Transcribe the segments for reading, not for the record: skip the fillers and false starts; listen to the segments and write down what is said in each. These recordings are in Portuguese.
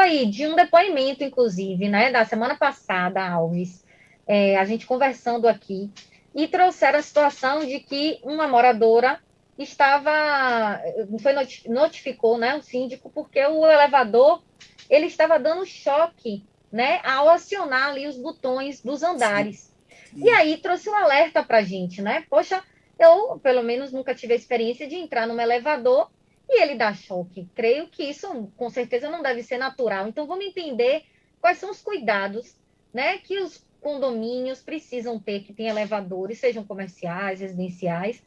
aí de um depoimento, inclusive, né, da semana passada, Alves, a gente conversando aqui, e trouxeram a situação de que uma moradora notificou, né, o síndico, porque o elevador, ele estava dando choque, né, ao acionar ali os botões dos Sim, andares. E sim. aí trouxe um alerta para a gente, né? Poxa, eu, pelo menos, nunca tive a experiência de entrar num elevador e ele dá choque. Creio que isso, com certeza, não deve ser natural. Então, vamos entender quais são os cuidados, né, que os condomínios precisam ter, que tem elevadores, sejam comerciais, residenciais,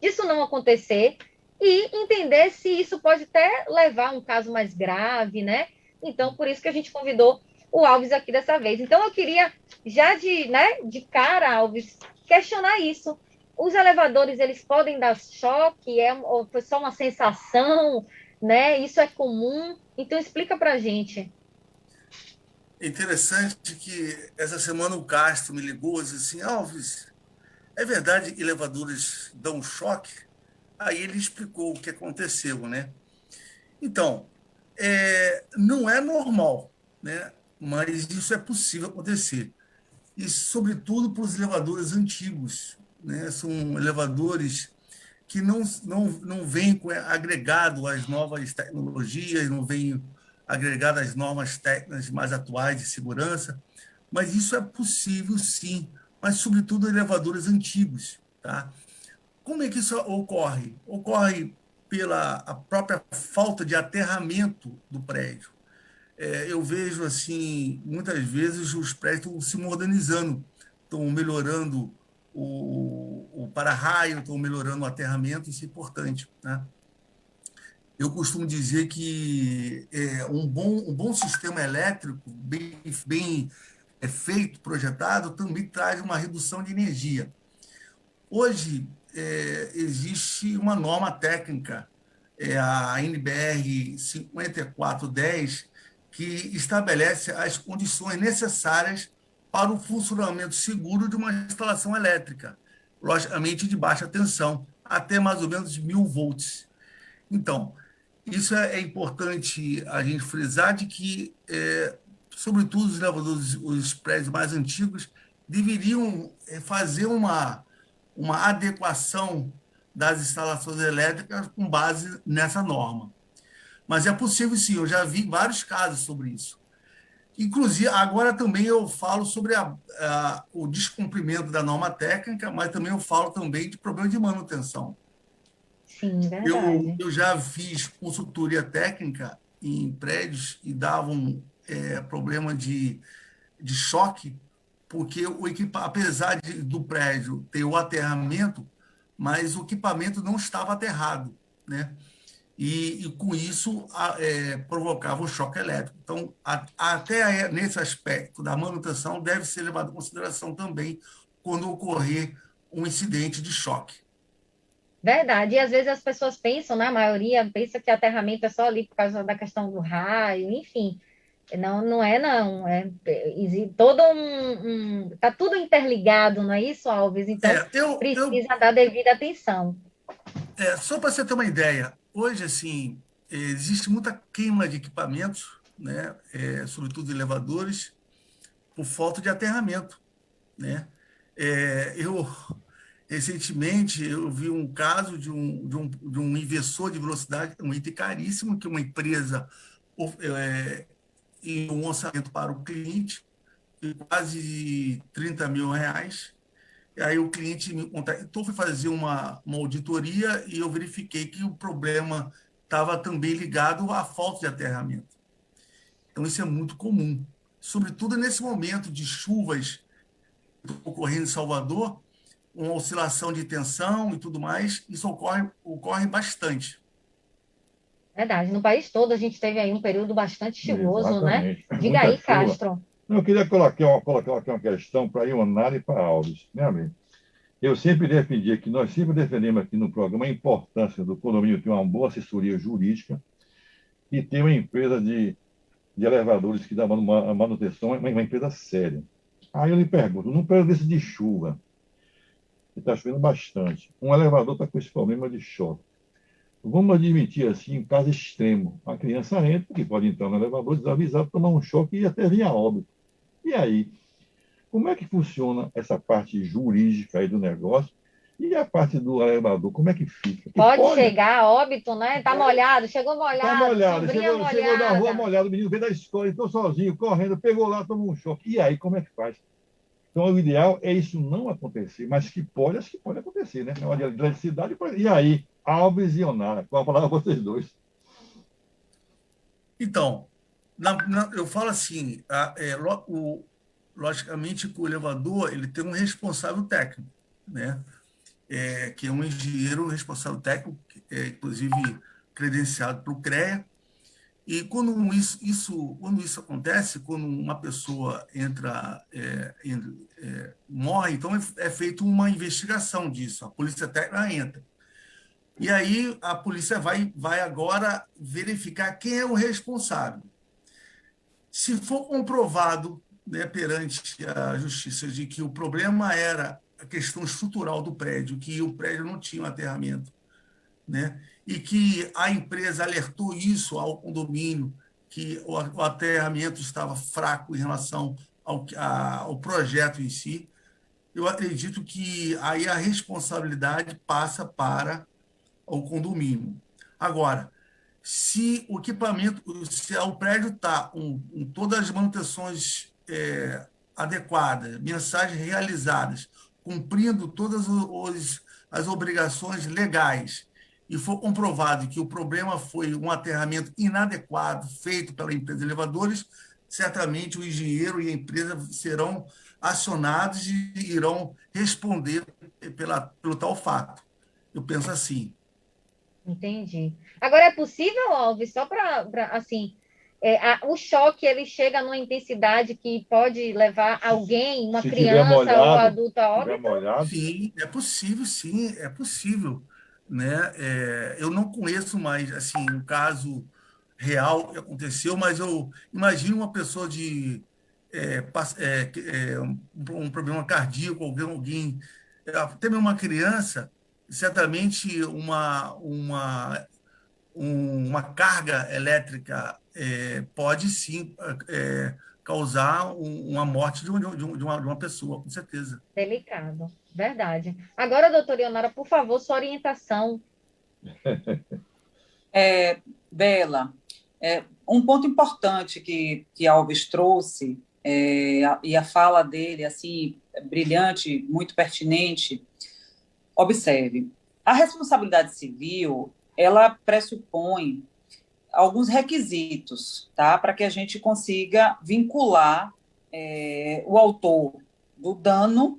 disso não acontecer e entender se isso pode até levar a um caso mais grave, né? Então, por isso que a gente convidou o Alves aqui dessa vez. Então, eu queria, já de cara, Alves, questionar isso. Os elevadores, eles podem dar choque? Ou foi só uma sensação? Né? Isso é comum? Então, explica para a gente. É interessante que essa semana o Castro me ligou e disse assim, Alves, é verdade que elevadores dão choque? Aí ele explicou o que aconteceu, né? Então, não é normal, né? Mas isso é possível acontecer. E, sobretudo, para os elevadores antigos, né? São elevadores que não vêm agregado às novas tecnologias, não vêm agregado às normas técnicas mais atuais de segurança, mas isso é possível sim, mas sobretudo elevadores antigos, tá? Como é que isso ocorre? Ocorre pela a própria falta de aterramento do prédio. Eu vejo assim, muitas vezes os prédios estão se modernizando, estão melhorando o para-raio, estão melhorando o aterramento, isso é importante, né? Eu costumo dizer que um bom sistema elétrico, bem feito, projetado, também traz uma redução de energia. Hoje, existe uma norma técnica, a NBR 5410, que estabelece as condições necessárias para o funcionamento seguro de uma instalação elétrica, logicamente de baixa tensão, até mais ou menos 1.000 volts. Então, isso é importante a gente frisar de que, sobretudo os elevadores, os prédios mais antigos, deveriam fazer uma adequação das instalações elétricas com base nessa norma. Mas é possível sim, eu já vi vários casos sobre isso. Inclusive, agora também eu falo sobre o descumprimento da norma técnica, mas também eu falo também de problema de manutenção. Sim, Eu, verdade. eu já fiz consultoria técnica em prédios e davam problema de choque, porque apesar do prédio ter o aterramento, mas o equipamento não estava aterrado, né? E com isso provocava o choque elétrico. Então, até nesse aspecto da manutenção, deve ser levado em consideração também quando ocorrer um incidente de choque. Verdade. E às vezes as pessoas pensam, né? A maioria pensa que aterramento é só ali por causa da questão do raio, enfim. Não, não é, não. Todo tá tudo interligado, não é isso, Alves? Então, precisa dar devida atenção. Só para você ter uma ideia, hoje, assim, existe muita queima de equipamentos, né? Sobretudo elevadores, por falta de aterramento, né? Eu recentemente eu vi um caso de um inversor de velocidade, um item caríssimo que uma empresa em um orçamento para o cliente de quase R$ 30.000. E aí o cliente me contactou, fui fazer uma auditoria e eu verifiquei que o problema estava também ligado à falta de aterramento. Então isso é muito comum, sobretudo nesse momento de chuvas ocorrendo em Salvador, uma oscilação de tensão e tudo mais, isso ocorre bastante. Verdade. No país todo a gente teve aí um período bastante chuvoso, né? Exatamente. Diga Muita aí, chuva. Castro. Eu queria colocar aqui uma questão para Ionara e para Alves, né, amigo? Eu sempre defendi que nós sempre defendemos aqui no programa a importância do condomínio ter uma boa assessoria jurídica e ter uma empresa de elevadores que dá manutenção, uma empresa séria. Aí eu lhe pergunto, num período desse de chuva, que está chovendo bastante, um elevador está com esse problema de choque. vamos admitir assim, um caso extremo. A criança entra, que pode entrar no elevador desavisado, tomar um choque e até vir a óbito. E aí, como é que funciona essa parte jurídica aí do negócio? E a parte do elevador, como é que fica? Que Pode pode? chegar a óbito, né? Tá molhado, chegou Tá molhado, molhado, sombrinha chegou na rua molhada. molhado, o menino veio da escola, entrou sozinho, correndo, pegou lá, tomou um choque. E aí, como é que faz? Então, o ideal é isso não acontecer, mas que pode, acho que pode acontecer, né? É uma eletricidade. E aí, Alves e Onara, com a palavra vocês dois. Então, eu falo assim, logicamente que o elevador ele tem um responsável técnico, né? Que é um engenheiro responsável técnico, inclusive credenciado para o CREA. E quando isso acontece, quando uma pessoa morre, então é feita uma investigação disso, a polícia técnica entra. E aí a polícia vai agora verificar quem é o responsável. Se for comprovado, né, perante a justiça de que o problema era a questão estrutural do prédio, que o prédio não tinha um aterramento, né, e que a empresa alertou isso ao condomínio, que o aterramento estava fraco em relação ao projeto em si, eu acredito que aí a responsabilidade passa para o condomínio. Agora, se o equipamento, se o prédio está com todas as manutenções adequadas, mensagens realizadas, cumprindo todas as obrigações legais, e for comprovado que o problema foi um aterramento inadequado feito pela empresa de elevadores, certamente o engenheiro e a empresa serão acionados e irão responder pelo tal fato. Eu penso assim. Entendi. Agora, é possível, Alves, só para assim, o choque ele chega numa intensidade que pode levar alguém, uma Se tiver criança ou molhado, adulto a tiver óbito? molhado, Sim, é possível, né? Eu não conheço mais assim um caso real que aconteceu, mas eu imagino uma pessoa um problema cardíaco, alguém até mesmo uma criança, certamente uma carga elétrica pode sim causar uma morte de uma pessoa, com certeza. Delicado, verdade. Agora, doutora Ionara, por favor, sua orientação. Bela, um ponto importante que Alves trouxe, e a fala dele, assim, brilhante, muito pertinente, observe, a responsabilidade civil, ela pressupõe alguns requisitos, tá, para que a gente consiga vincular o autor do dano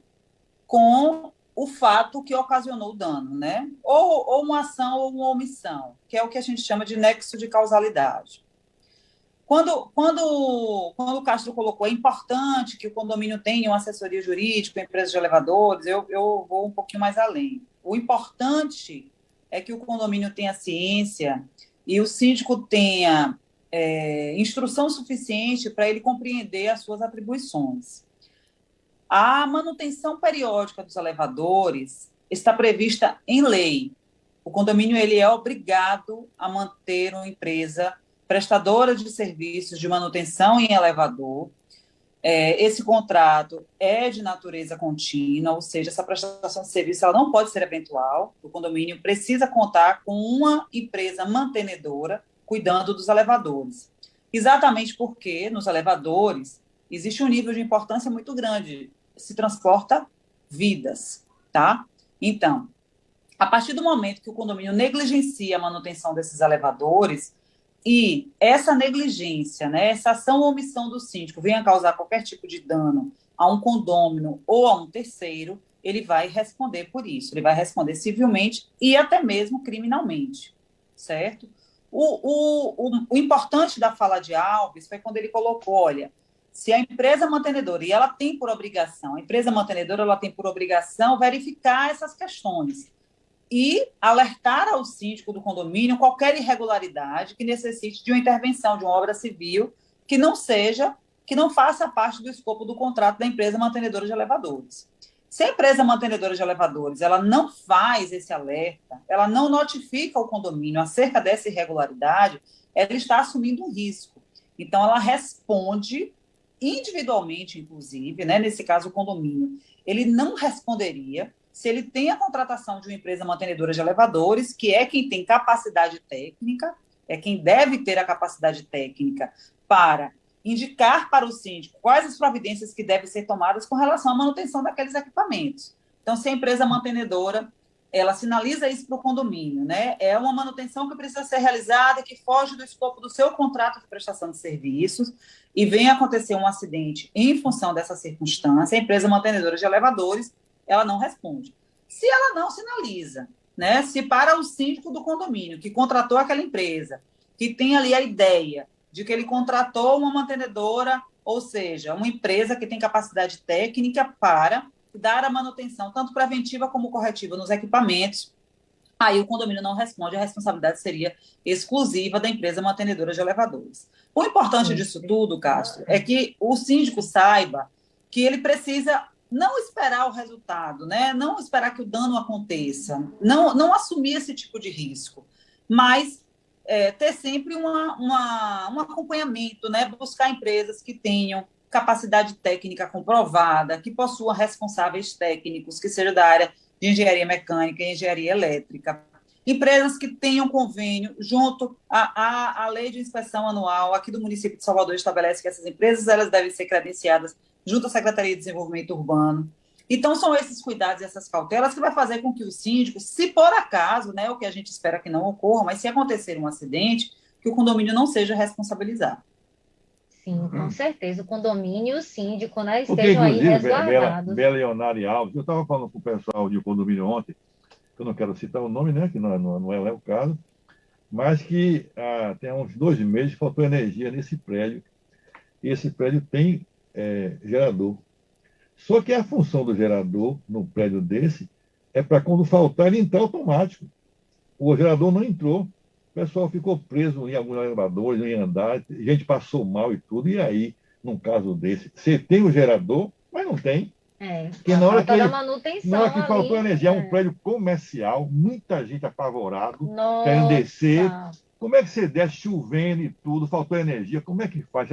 com o fato que ocasionou o dano, né? Ou uma ação ou uma omissão, que é o que a gente chama de nexo de causalidade. Quando o Castro colocou, é importante que o condomínio tenha uma assessoria jurídica, empresa de elevadores, eu vou um pouquinho mais além. O importante é que o condomínio tenha ciência e o síndico tenha instrução suficiente para ele compreender as suas atribuições. A manutenção periódica dos elevadores está prevista em lei. O condomínio ele é obrigado a manter uma empresa prestadora de serviços de manutenção em elevador. Esse contrato é de natureza contínua, ou seja, essa prestação de serviço ela não pode ser eventual. O condomínio precisa contar com uma empresa mantenedora cuidando dos elevadores. Exatamente porque nos elevadores existe um nível de importância muito grande, se transporta vidas, tá? Então, a partir do momento que o condomínio negligencia a manutenção desses elevadores e essa negligência, né, essa ação ou omissão do síndico venha causar qualquer tipo de dano a um condômino ou a um terceiro, ele vai responder por isso, ele vai responder civilmente e até mesmo criminalmente, certo? O importante da fala de Alves foi quando ele colocou, olha, se a empresa mantenedora, e ela tem por obrigação, a empresa mantenedora ela tem por obrigação verificar essas questões e alertar ao síndico do condomínio qualquer irregularidade que necessite de uma intervenção, de uma obra civil que não faça parte do escopo do contrato da empresa mantenedora de elevadores. Se a empresa mantenedora de elevadores ela não faz esse alerta, ela não notifica o condomínio acerca dessa irregularidade, ela está assumindo um risco. Então, ela responde individualmente, inclusive, né? Nesse caso, o condomínio. Ele não responderia se ele tem a contratação de uma empresa mantenedora de elevadores, que é quem tem capacidade técnica, é quem deve ter a capacidade técnica para indicar para o síndico quais as providências que devem ser tomadas com relação à manutenção daqueles equipamentos. Então, se a empresa mantenedora, ela sinaliza isso para o condomínio, né? É uma manutenção que precisa ser realizada, que foge do escopo do seu contrato de prestação de serviços, e vem acontecer um acidente em função dessa circunstância, a empresa mantenedora de elevadores, ela não responde. Se ela não sinaliza, né? Se para o síndico do condomínio que contratou aquela empresa, que tem ali a ideia de que ele contratou uma mantenedora, ou seja, uma empresa que tem capacidade técnica para dar a manutenção, tanto preventiva como corretiva, nos equipamentos, aí o condomínio não responde, a responsabilidade seria exclusiva da empresa mantenedora de elevadores. O importante disso tudo, Castro, é que o síndico saiba que ele precisa não esperar o resultado, né? Não esperar que o dano aconteça, não assumir esse tipo de risco, mas ter sempre um acompanhamento, né? Buscar empresas que tenham capacidade técnica comprovada, que possuam responsáveis técnicos, que sejam da área de engenharia mecânica e engenharia elétrica, empresas que tenham convênio junto à lei de inspeção anual aqui do município de Salvador estabelece que essas empresas elas devem ser credenciadas junto à Secretaria de Desenvolvimento Urbano. Então, são esses cuidados e essas cautelas que vai fazer com que o síndico, se por acaso, né, o que a gente espera que não ocorra, mas se acontecer um acidente, que o condomínio não seja responsabilizado. Sim, com certeza. O condomínio e o síndico, né, Porque, estejam aí inclusive, resguardados. Bela Leonardo Alves, eu estava falando com o pessoal de condomínio ontem, que eu não quero citar o nome, né, que não é o caso, mas que tem uns 2 meses faltou energia nesse prédio, e esse prédio tem gerador. Só que a função do gerador, no prédio desse, é para quando faltar ele entrar automático. O gerador não entrou. O pessoal ficou preso em alguns elevadores, em andar, gente passou mal e tudo. E aí, num caso desse, você tem o gerador, mas não tem. Porque na hora que faltou energia, é um prédio comercial, muita gente apavorado, querendo descer. Como é que você desce chovendo e tudo, faltou energia? Como é que faz?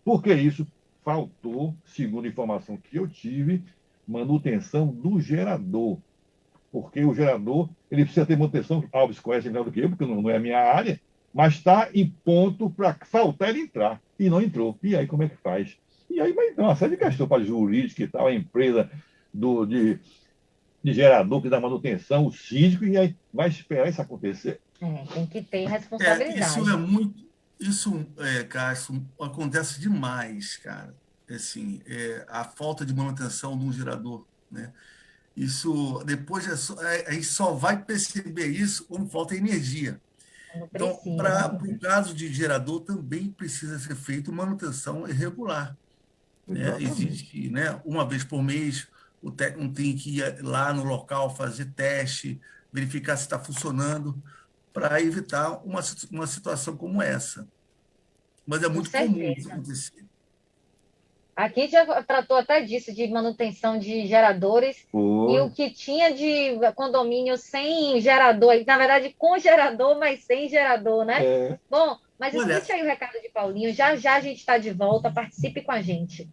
Por que isso? Faltou, segundo a informação que eu tive, manutenção do gerador. Porque o gerador, ele precisa ter manutenção, Alves conhece melhor do que eu, porque não é a minha área, mas está em ponto para faltar ele entrar. E não entrou. E aí, como é que faz? E aí vai dar uma série de questões para jurídica e tal, a empresa de gerador que dá manutenção, o síndico, e aí vai esperar isso acontecer. Tem que ter responsabilidade. Isso, Cássio, acontece demais, cara. Assim, a falta de manutenção de um gerador, né? Isso, depois a gente só vai perceber isso quando falta energia. Então, para o caso de gerador, também precisa ser feita manutenção regular. Né? Existe, né, uma vez por mês, o técnico tem que ir lá no local, fazer teste, verificar se está funcionando, para evitar uma situação como essa. Mas é muito comum isso acontecer. Aqui já tratou até disso, de manutenção de geradores, e o que tinha de condomínio sem gerador, na verdade com gerador, mas sem gerador, né? Bom, mas escute aí o recado de Paulinho, já já a gente está de volta, participe com a gente.